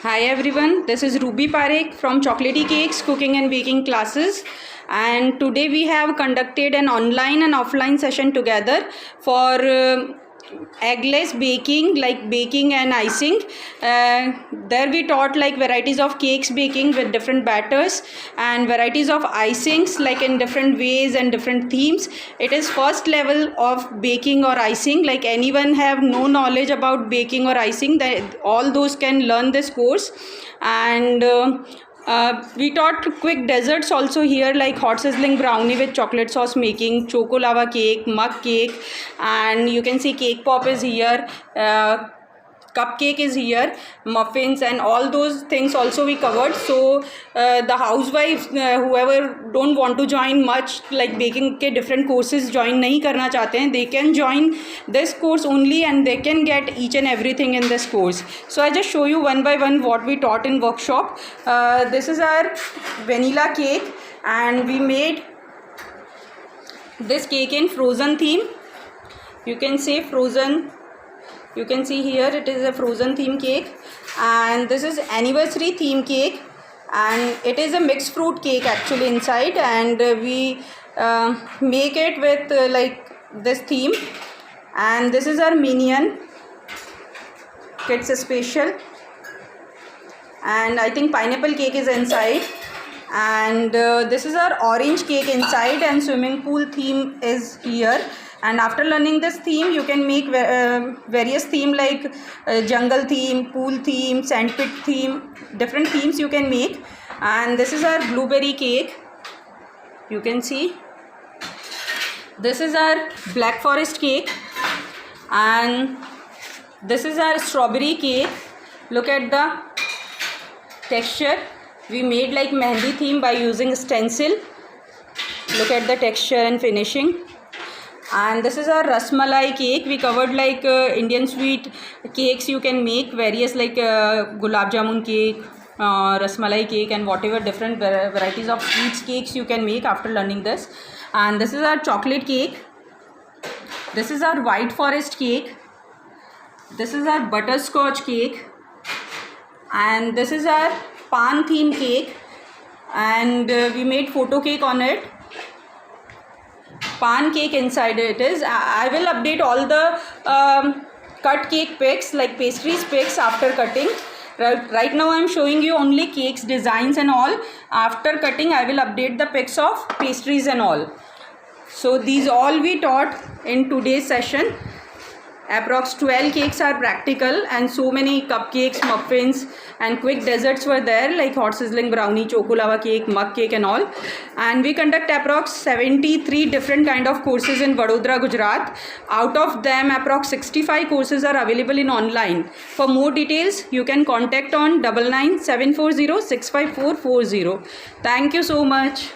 Hi everyone, this is Ruby Parekh from Chocolatey Cakes Cooking and Baking Classes, and today we have conducted an online and offline session together for eggless baking, like baking and icing. There we taught like varieties of cakes baking with different batters and varieties of icings like in different ways and different themes. It is first level of baking or icing, like anyone have no knowledge about baking or icing, that all those can learn this course. And we taught quick desserts also here, like hot sizzling brownie with chocolate sauce making, choco lava cake, mug cake, and you can see cake pop is here, cupcake is here, muffins, and all those things also we covered. So the housewives, whoever don't want to join much like baking के different courses join नहीं करना चाहते हैं, they can join this course only and they can get each and everything in this course. So I just show you one by one what we taught in workshop. This is our vanilla cake, and we made this cake in frozen theme. You can say frozen. You can see here it is a frozen theme cake, and this is anniversary theme cake, and it is a mixed fruit cake actually inside, and we make it with like this theme. And this is our minion kids special, and I think pineapple cake is inside, and this is our orange cake inside, and swimming pool theme is here. And after learning this theme, you can make various theme like jungle theme, pool theme, sandpit theme, different themes you can make. And this is our blueberry cake. You can see. This is our black forest cake, and this is our strawberry cake. Look at the texture. We made like mehndi theme by using stencil. Look at the texture and finishing. And this is our rasmalai cake. We covered like Indian sweet cakes you can make, various like gulab jamun cake, rasmalai cake, and whatever different varieties of sweets cakes you can make after learning this. And this is our chocolate cake. This is our white forest cake. This is our butterscotch cake, and this is our pan theme cake, and we made photo cake on it. Pan cake inside it is. I will update all the cut cake pics, like pastries pics after cutting. Right now I am showing you only cakes designs and all. After cutting I will update the pics of pastries and all. So these all we taught in today's session. Approx 12 cakes are practical, and so many cupcakes, muffins, and quick desserts were there, like hot sizzling brownie, choco lava cake, mug cake, and all. And we conduct approx 73 different kind of courses in Vadodara, Gujarat. Out of them, approx 65 courses are available in online. For more details, you can contact on 99 740 65440. Thank you so much.